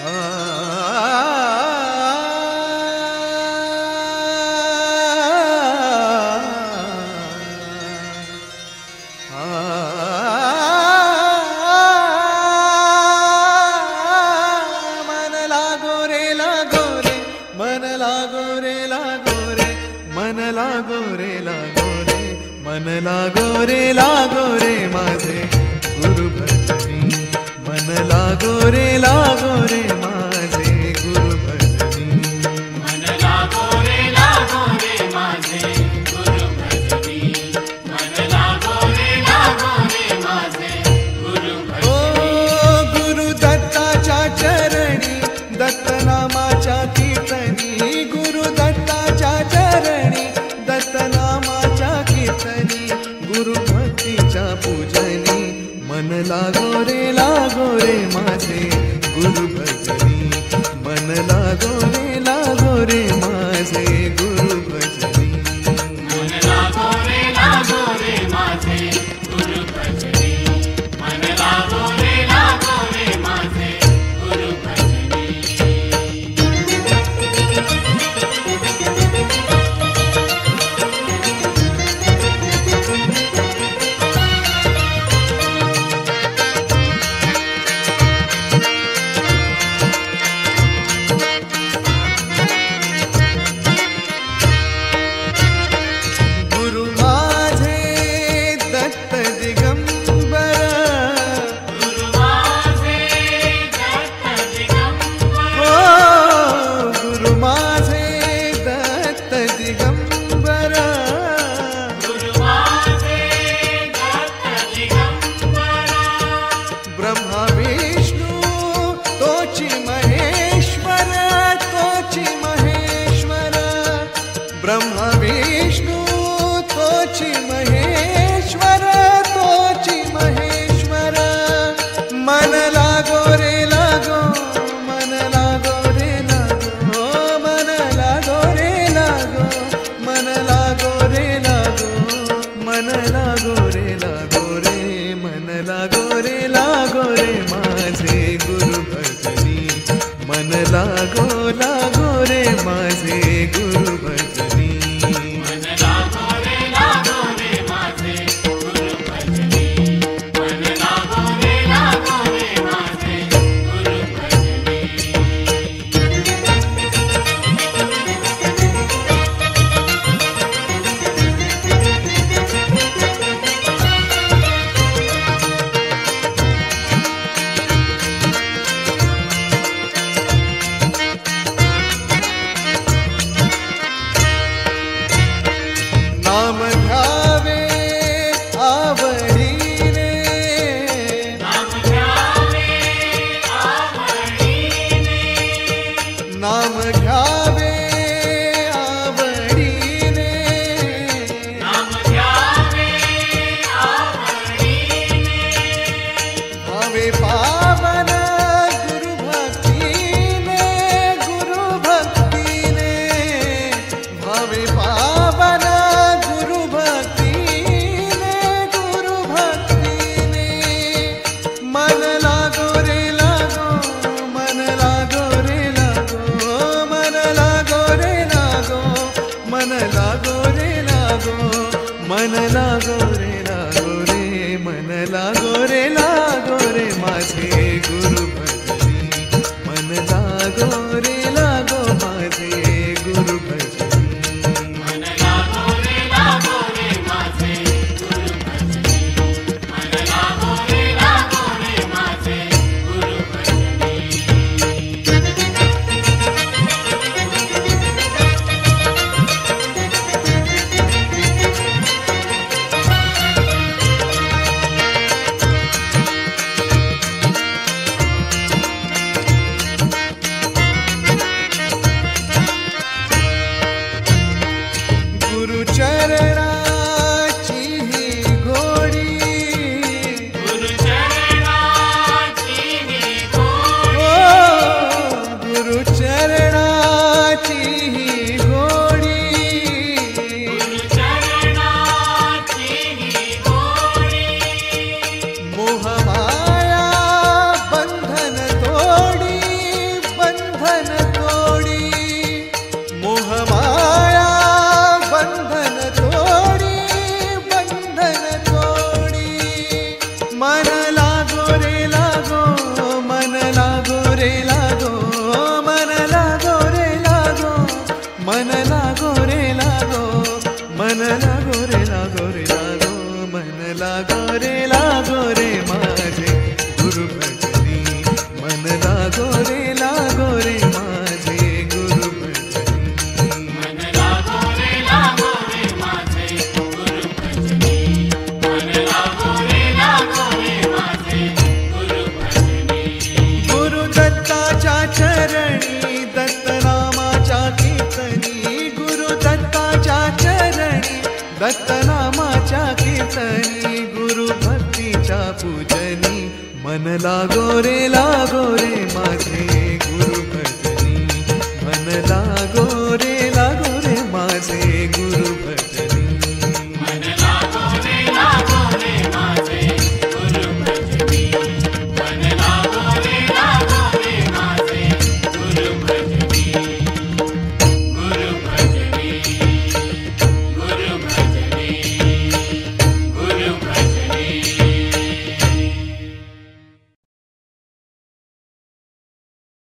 मन लागो रे लागो रे, मन लागो रे लागो रे, मन लागो रे लागो रे, मन लागो रे लागो रे माझे गुरु भजनी, मन लागो रे लागो रे माझे गुरु भजनी, मन लागो रे माझे गुरु भजनी, मन लागो रे माझे गुरु भजनी. ओ गुरु दत्ताच्या चरणी, दत्त नामाच्या कीर्तनी, गुरु दत्ताच्या चरणी, दत्त नामाच्या कीर्तनी, गुरु भक्तीच्या पूजनी, मन लागो रे माझे गुरु भजनी, मन लागो रे माझे गुरु भजनी, मन लागो रे माझे गुरु भजनी, मन लागो रे माझे गुरु भजनी. गुरु माझे दत्त दिगंबर, गुरु माझे दत्त दिगंबर, ओ गुरु माझे दत्त दिगंबर, गुरु माझे दत्त दिगंबर. ब्रह्मा विष्णू तोची महेश्वर, तोची महेश्वर, ब्रह्मा विष्णू तोची महेश्वर, तोची महेश्वर, मन लागो रे लागो, मन लागो रे लागो, मन लागो रे लागो, मन लागो रे लागो, मन लागो रे लागो रे, मन लागो रे माझे गुरु भजनी, मन लागो रे माझे गुरु भजनी, मन लागो रे माझे गुरु भजनी, मन लागो रे माझे गुरु भजनी. नाम घ्यावे आवडीने, नाम घ्यावे आवडीने, नाम घ्यावे आवडीने, नाम घ्यावे आवडीने. भावे पावन गुरु भक्तीने, गुरु भक्तीने, भावे पावन गुरु भक्तीने, गुरु भक्तीने, मन लागो रे लागो, मन लागो रे लागो, मन लागो रे लागो, मन लागो रे लागो, मन लागो रे लागो रे, मन लागो रे माझे गुरु चरणी दत्तनामाच्या कीर्तनी गुरु दत्ताच्या चरणी दत्तनामाच्या कीर्तनी गुरु भक्तीच्या पूजनी मन लागो रे माझे गुरु भजनी मन लागो रे